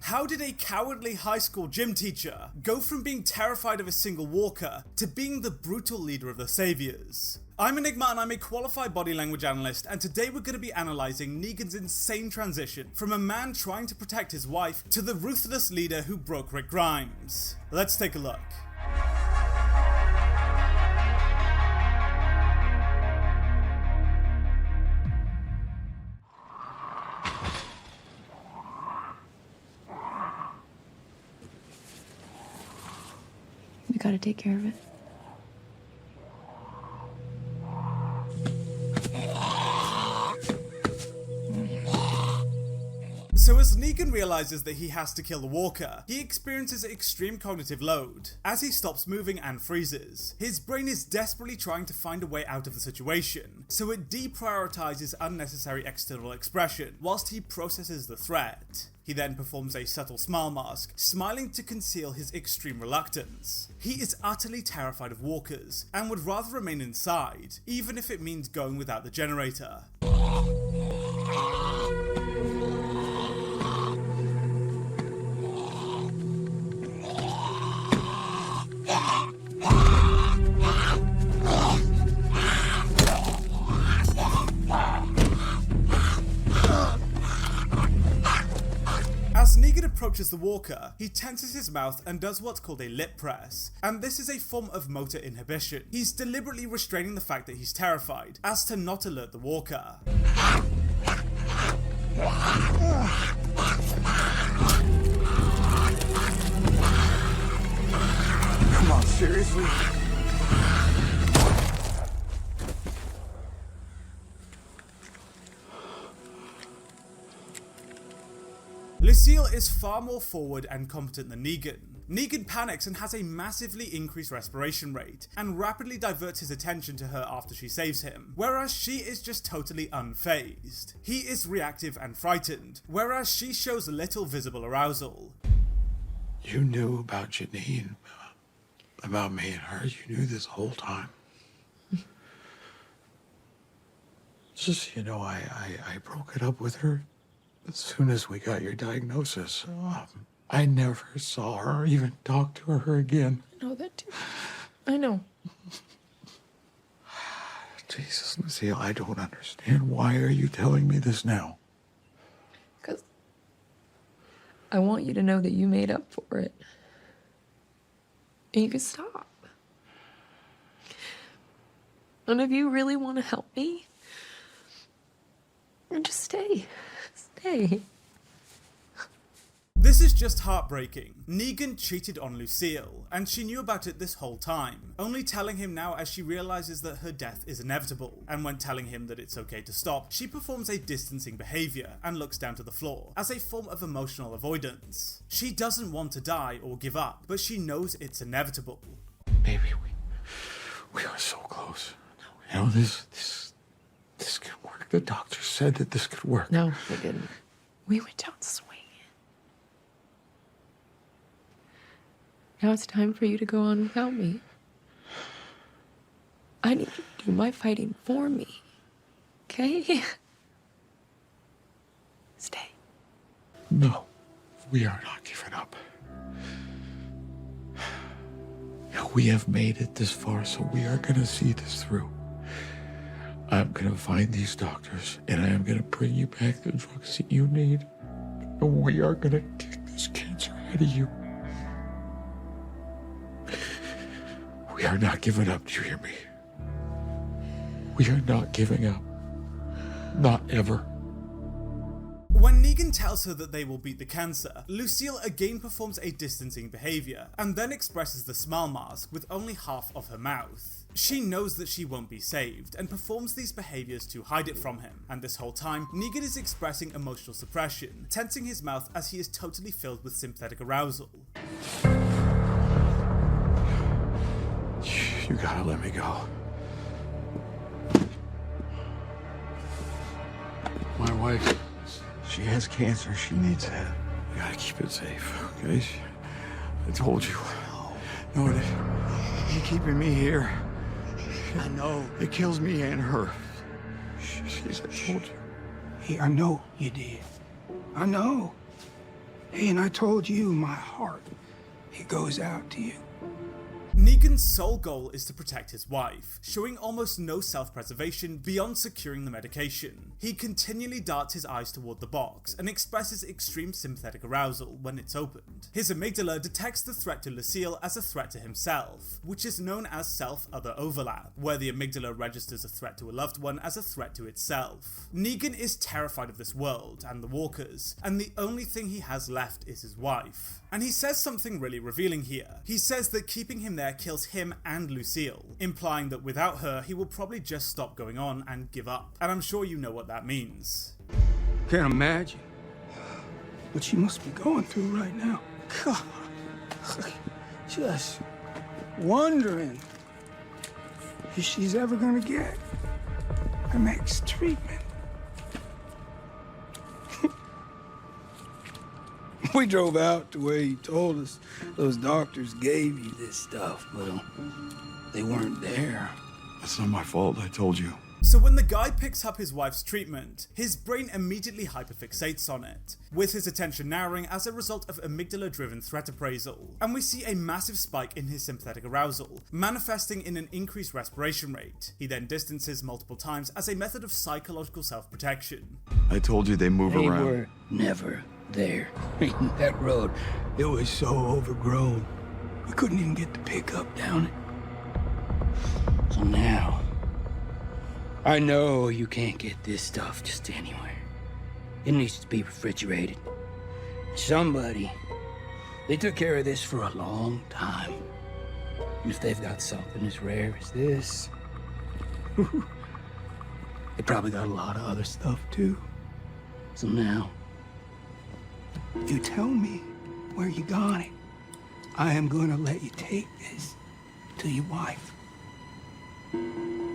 How did a cowardly high school gym teacher go from being terrified of a single walker to being the brutal leader of the Saviors? I'm Enigma and I'm a qualified body language analyst, and today we're going to be analysing Negan's insane transition from a man trying to protect his wife to the ruthless leader who broke Rick Grimes. Let's take a look. We gotta take care of it. So as Negan realizes that he has to kill the walker, he experiences extreme cognitive load as he stops moving and freezes. His brain is desperately trying to find a way out of the situation, so it deprioritizes unnecessary external expression whilst he processes the threat. He then performs a subtle smile mask, smiling to conceal his extreme reluctance. He is utterly terrified of walkers and would rather remain inside, even if it means going without the generator. As Negan approaches the walker, he tenses his mouth and does what's called a lip press, and this is a form of motor inhibition. He's deliberately restraining the fact that he's terrified, as to not alert the walker. Come on, seriously? Lucille is far more forward and competent than Negan. Negan panics and has a massively increased respiration rate, and rapidly diverts his attention to her after she saves him, whereas she is just totally unfazed. He is reactive and frightened, whereas she shows little visible arousal. You knew about Janine, about me and her. You knew this whole time. Just, you know, I broke it up with her as soon as we got your diagnosis. I never saw her or even talked to her again. I know that too. I know. Jesus, Lucille, I don't understand. Why are you telling me this now? Because I want you to know that you made up for it. And you can stop. And if you really want to help me, then just stay. Stay. This is just heartbreaking. Negan cheated on Lucille, and she knew about it this whole time, only telling him now as she realizes that her death is inevitable. And when telling him that it's okay to stop, she performs a distancing behavior and looks down to the floor as a form of emotional avoidance. She doesn't want to die or give up, but she knows it's inevitable. Baby, we were so close. You know, this could work. The doctor said that this could work. No, we didn't. We went down swinging. Now it's time for you to go on without me. I need you to do my fighting for me. Okay? Stay. No, we are not giving up. We have made it this far, so we are going to see this through. I'm going to find these doctors, and I am going to bring you back the drugs that you need. And we are going to take this cancer out of you. We are not giving up, do you hear me? We are not giving up. Not ever. When Negan tells her that they will beat the cancer, Lucille again performs a distancing behavior, and then expresses the smile mask with only half of her mouth. She knows that she won't be saved, and performs these behaviors to hide it from him, and this whole time, Negan is expressing emotional suppression, tensing his mouth as he is totally filled with sympathetic arousal. You gotta let me go. My wife, she has cancer. She needs that. You gotta keep it safe, okay? I told you. No, you're keeping me here. I know. It kills me and her. She's, I told you. Hey, I know you did. I know. Hey, and I told you my heart, it goes out to you. Negan's sole goal is to protect his wife, showing almost no self-preservation beyond securing the medication. He continually darts his eyes toward the box and expresses extreme sympathetic arousal when it's opened. His amygdala detects the threat to Lucille as a threat to himself, which is known as self-other overlap, where the amygdala registers a threat to a loved one as a threat to itself. Negan is terrified of this world and the walkers, and the only thing he has left is his wife. And he says something really revealing here. He says that keeping him there kills him and Lucille, implying that without her he will probably just stop going on and give up. And I'm sure you know what that means. Can't imagine what she must be going through right now. God, just wondering if she's ever gonna get the next treatment. We drove out to where you told us those doctors gave you this stuff, but they weren't there. That's not my fault, I told you. So when the guy picks up his wife's treatment, his brain immediately hyperfixates on it, with his attention narrowing as a result of amygdala-driven threat appraisal. And we see a massive spike in his sympathetic arousal, manifesting in an increased respiration rate. He then distances multiple times as a method of psychological self-protection. I told you they move They around. were never there. That road, it was so overgrown. We couldn't even get the pickup down it. So now, I know you can't get this stuff just anywhere. It needs to be refrigerated. Somebody, they took care of this for a long time. And if they've got something as rare as this, they probably got a lot of other stuff too. So now, you tell me where you got it. I am gonna let you take this to your wife.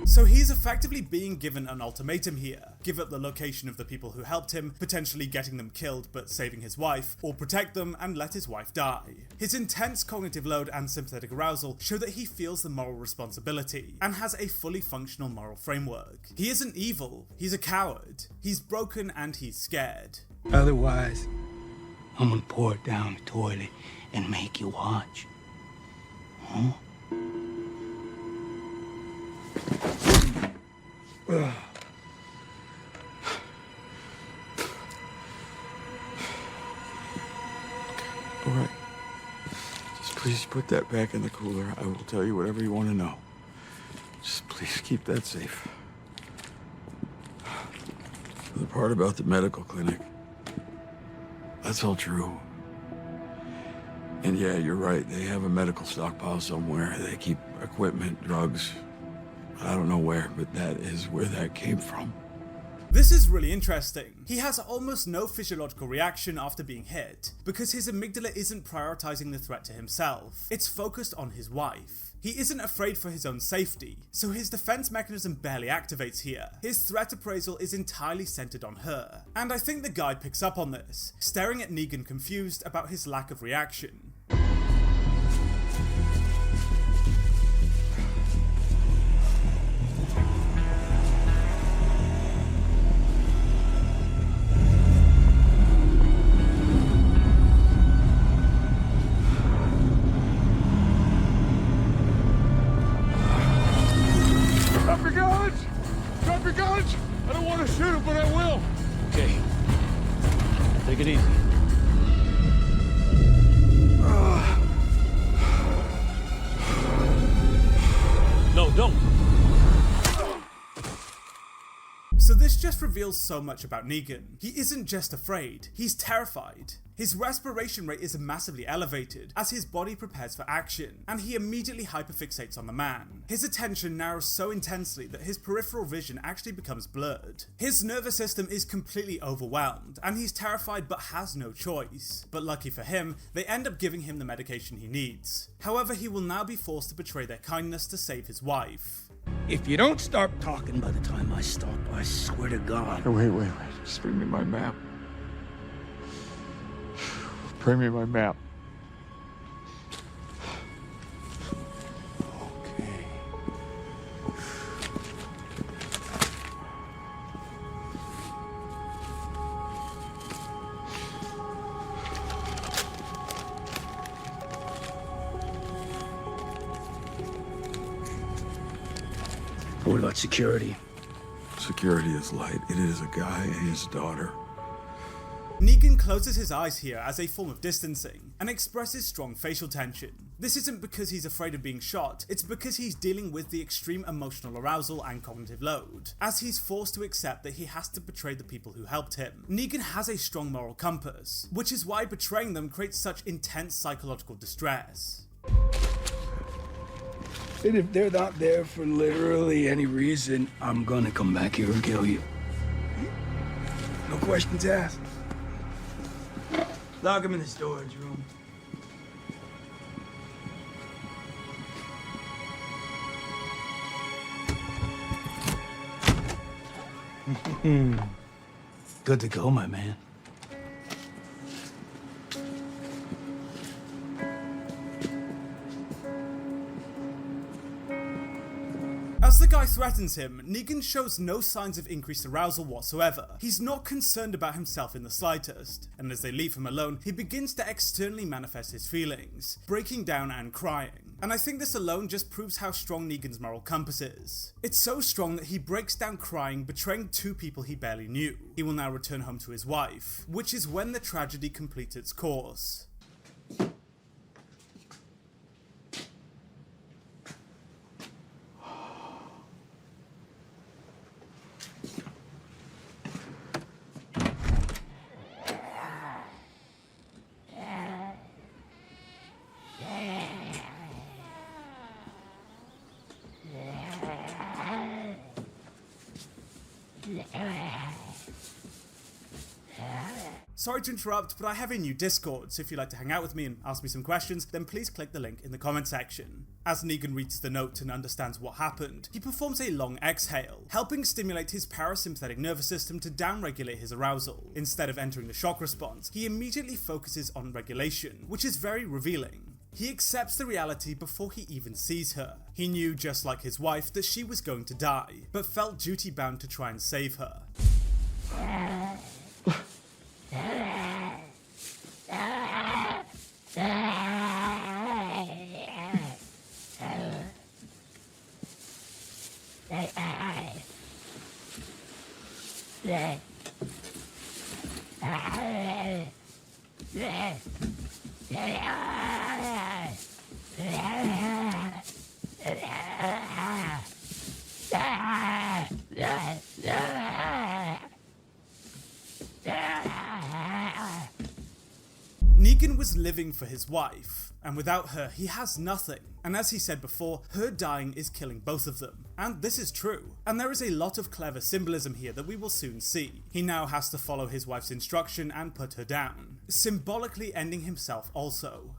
So he's effectively being given an ultimatum here. Give up the location of the people who helped him, potentially getting them killed but saving his wife, or protect them and let his wife die. His intense cognitive load and sympathetic arousal show that he feels the moral responsibility, and has a fully functional moral framework. He isn't evil, he's a coward. He's broken and he's scared. Otherwise, I'm gonna pour it down the toilet and make you watch. Huh? All right. Just please put that back in the cooler. I will tell you whatever you want to know. Just please keep that safe. The part about the medical clinic, that's all true. And yeah, you're right. They have a medical stockpile somewhere. They keep equipment, drugs. I don't know where, but that is where that came from. This is really interesting. He has almost no physiological reaction after being hit, because his amygdala isn't prioritizing the threat to himself. It's focused on his wife. He isn't afraid for his own safety, so his defense mechanism barely activates here. His threat appraisal is entirely centered on her. And I think the guy picks up on this, staring at Negan confused about his lack of reaction. Take it easy. No, don't. So this just reveals so much about Negan. He isn't just afraid, he's terrified. His respiration rate is massively elevated as his body prepares for action, and he immediately hyperfixates on the man. His attention narrows so intensely that his peripheral vision actually becomes blurred. His nervous system is completely overwhelmed, and he's terrified but has no choice. But lucky for him, they end up giving him the medication he needs. However, he will now be forced to betray their kindness to save his wife. If you don't start talking by the time I stop, I swear to God. Wait. Just bring me my map. Bring me my map. Okay. What about security? Security is light. It is a guy and his daughter. Negan closes his eyes here as a form of distancing and expresses strong facial tension. This isn't because he's afraid of being shot, it's because he's dealing with the extreme emotional arousal and cognitive load, as he's forced to accept that he has to betray the people who helped him. Negan has a strong moral compass, which is why betraying them creates such intense psychological distress. And if they're not there for literally any reason, I'm gonna come back here and kill you. No questions asked. Lock him in the storage room. Good to go, my man. As the guy threatens him, Negan shows no signs of increased arousal whatsoever. He's not concerned about himself in the slightest, and as they leave him alone, he begins to externally manifest his feelings, breaking down and crying. And I think this alone just proves how strong Negan's moral compass is. It's so strong that he breaks down crying, betraying two people he barely knew. He will now return home to his wife, which is when the tragedy completes its course. Sorry to interrupt, but I have a new Discord, so if you'd like to hang out with me and ask me some questions, then please click the link in the comment section. As Negan reads the note and understands what happened, he performs a long exhale, helping stimulate his parasympathetic nervous system to downregulate his arousal. Instead of entering the shock response, he immediately focuses on regulation, which is very revealing. He accepts the reality before he even sees her. He knew, just like his wife, that she was going to die, but felt duty-bound to try and save her. Negan was living for his wife, and without her, he has nothing. And as he said before, her dying is killing both of them. And this is true. And there is a lot of clever symbolism here that we will soon see. He now has to follow his wife's instruction and put her down, symbolically ending himself also.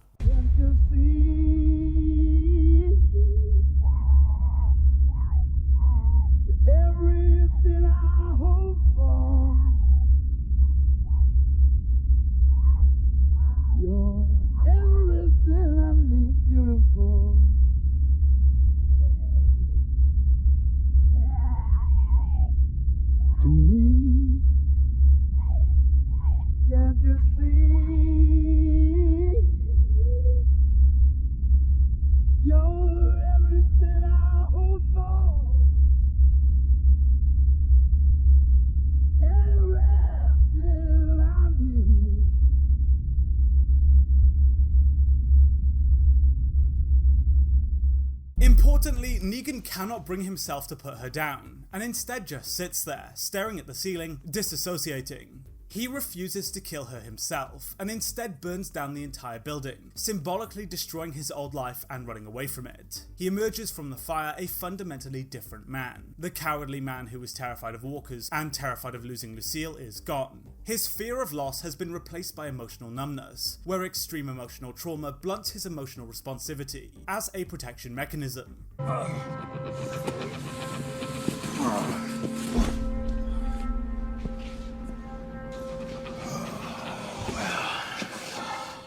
Importantly, Negan cannot bring himself to put her down, and instead just sits there, staring at the ceiling, disassociating. He refuses to kill her himself, and instead burns down the entire building, symbolically destroying his old life and running away from it. He emerges from the fire a fundamentally different man. The cowardly man who was terrified of walkers and terrified of losing Lucille is gone. His fear of loss has been replaced by emotional numbness, where extreme emotional trauma blunts his emotional responsivity as a protection mechanism.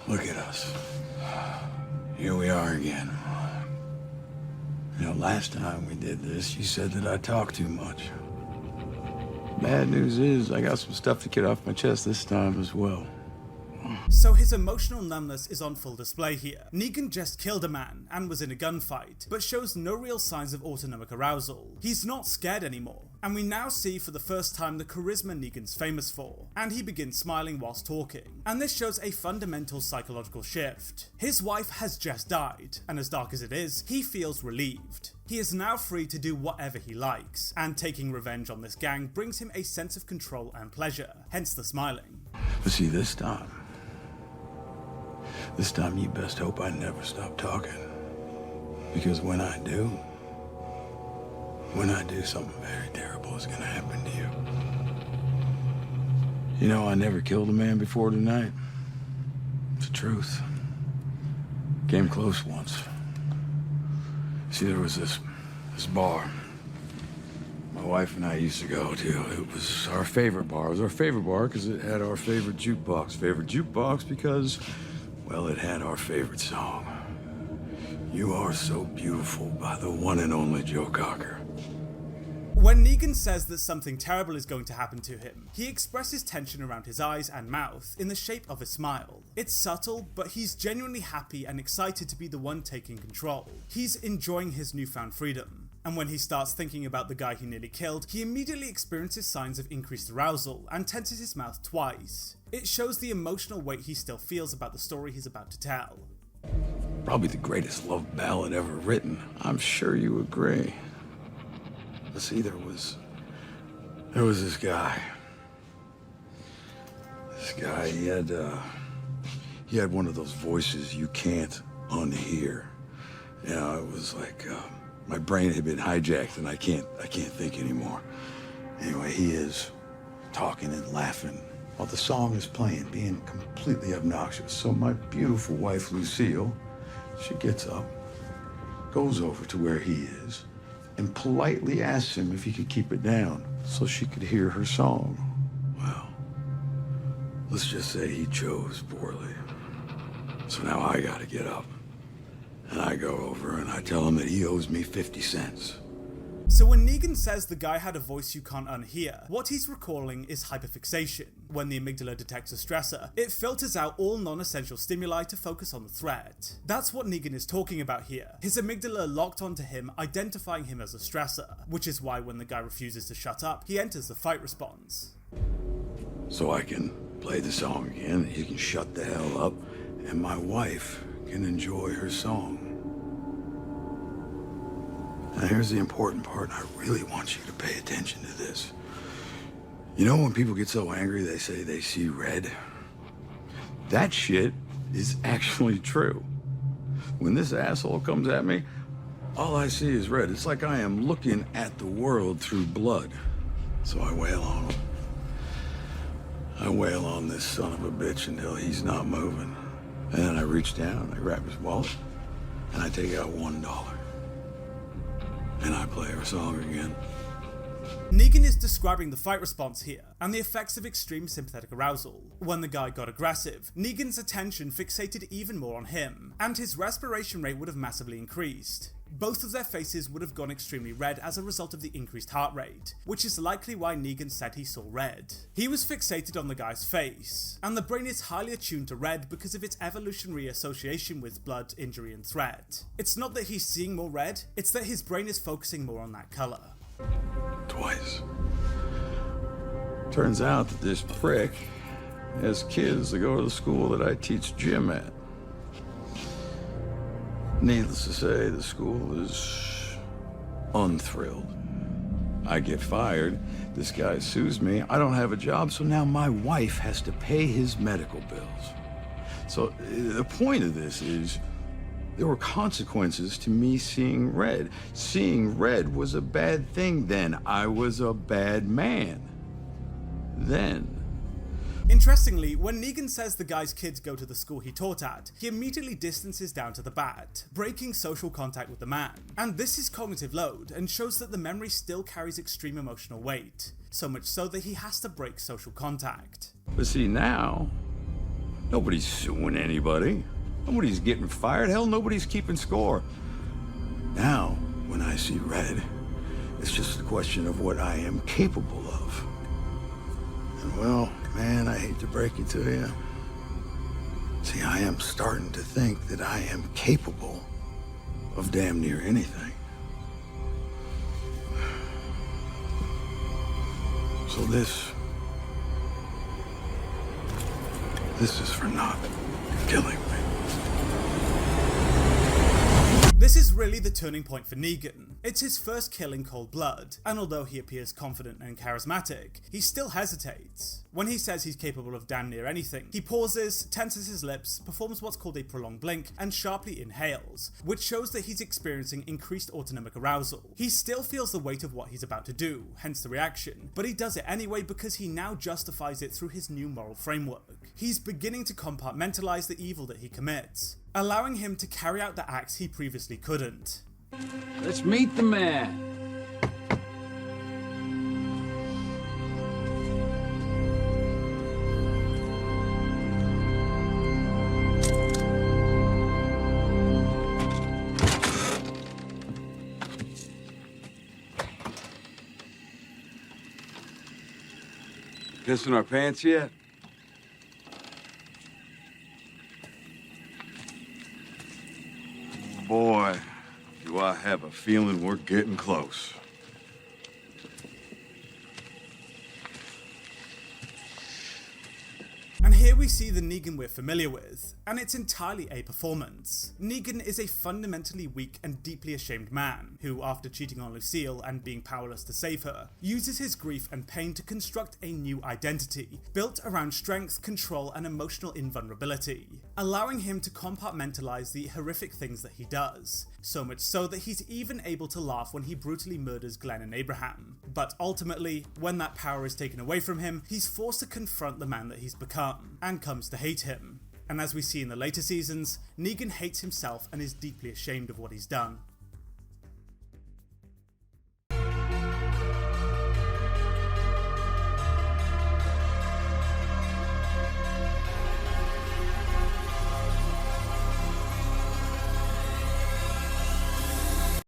Look at us. Here we are again. You know, last time we did this, you said that I talk too much. Bad news is, I got some stuff to get off my chest this time as well. So his emotional numbness is on full display here. Negan just killed a man and was in a gunfight, but shows no real signs of autonomic arousal. He's not scared anymore. And we now see for the first time the charisma Negan's famous for, and he begins smiling whilst talking. And this shows a fundamental psychological shift. His wife has just died, and as dark as it is, he feels relieved. He is now free to do whatever he likes, and taking revenge on this gang brings him a sense of control and pleasure, hence the smiling. But see, this time you best hope I never stop talking. Because when I do, something very terrible is gonna happen to you. You know, I never killed a man before tonight. It's the truth. Came close once. See, there was this bar my wife and I used to go to. It was our favorite bar. It was our favorite bar because it had our favorite jukebox. Favorite jukebox because, well, it had our favorite song. You Are So Beautiful by the one and only Joe Cocker. When Negan says that something terrible is going to happen to him, he expresses tension around his eyes and mouth in the shape of a smile. It's subtle, but he's genuinely happy and excited to be the one taking control. He's enjoying his newfound freedom. And when he starts thinking about the guy he nearly killed, he immediately experiences signs of increased arousal and tenses his mouth twice. It shows the emotional weight he still feels about the story he's about to tell. Probably the greatest love ballad ever written. I'm sure you agree. See, there was this guy. He had one of those voices you can't unhear. You know, it was like my brain had been hijacked and I can't think anymore. Anyway, he is talking and laughing while the song is playing, being completely obnoxious. So my beautiful wife, Lucille, she gets up, goes over to where he is, and politely asks him if he could keep it down so she could hear her song. Well, let's just say he chose poorly. So now I gotta get up. And I go over and I tell him that he owes me 50 cents. So when Negan says the guy had a voice you can't unhear, what he's recalling is hyperfixation. When the amygdala detects a stressor, it filters out all non-essential stimuli to focus on the threat. That's what Negan is talking about here. His amygdala locked onto him, identifying him as a stressor, which is why when the guy refuses to shut up, he enters the fight response. So I can play the song again, he can shut the hell up, and my wife can enjoy her song. Now here's the important part, and I really want you to pay attention to this. You know when people get so angry they say they see red? That shit is actually true. When this asshole comes at me, all I see is red. It's like I am looking at the world through blood. So I wail on him. I wail on this son of a bitch until he's not moving. And then I reach down, I grab his wallet, and I take out $1. And I play her song again. Negan is describing the fight response here, and the effects of extreme sympathetic arousal. When the guy got aggressive, Negan's attention fixated even more on him, and his respiration rate would have massively increased. Both of their faces would have gone extremely red as a result of the increased heart rate, which is likely why Negan said he saw red. He was fixated on the guy's face, and the brain is highly attuned to red because of its evolutionary association with blood, injury, and threat. It's not that he's seeing more red, it's that his brain is focusing more on that color. Twice. Turns out that this prick has kids that go to the school that I teach gym at. Needless to say, the school is unthrilled. I get fired, this guy sues me, I don't have a job, so now my wife has to pay his medical bills. So the point of this is, there were consequences to me seeing red. Seeing red was a bad thing then. I was a bad man. Then. Interestingly, when Negan says the guy's kids go to the school he taught at, he immediately distances down to the bad, breaking social contact with the man. And this is cognitive load, and shows that the memory still carries extreme emotional weight, so much so that he has to break social contact. But see now, nobody's suing anybody. Nobody's getting fired. Hell, nobody's keeping score. Now, when I see red, it's just a question of what I am capable of. And well, man, I hate to break it to you, See, I am starting to think that I am capable of damn near anything. So this is for not killing me. This is really the turning point for Negan. It's his first kill in cold blood, and although he appears confident and charismatic, he still hesitates. When he says he's capable of damn near anything, he pauses, tenses his lips, performs what's called a prolonged blink, and sharply inhales, which shows that he's experiencing increased autonomic arousal. He still feels the weight of what he's about to do, hence the reaction, but he does it anyway because he now justifies it through his new moral framework. He's beginning to compartmentalize the evil that he commits, allowing him to carry out the acts he previously couldn't. Let's meet the man. Pissing our pants yet? Boy, do I have a feeling we're getting close. And here we see the Negan we're familiar with, and it's entirely a performance. Negan is a fundamentally weak and deeply ashamed man, who, after cheating on Lucille and being powerless to save her, uses his grief and pain to construct a new identity, built around strength, control, and emotional invulnerability, allowing him to compartmentalize the horrific things that he does, so much so that he's even able to laugh when he brutally murders Glenn and Abraham. But ultimately, when that power is taken away from him, he's forced to confront the man that he's become, and comes to hate him. And as we see in the later seasons, Negan hates himself and is deeply ashamed of what he's done.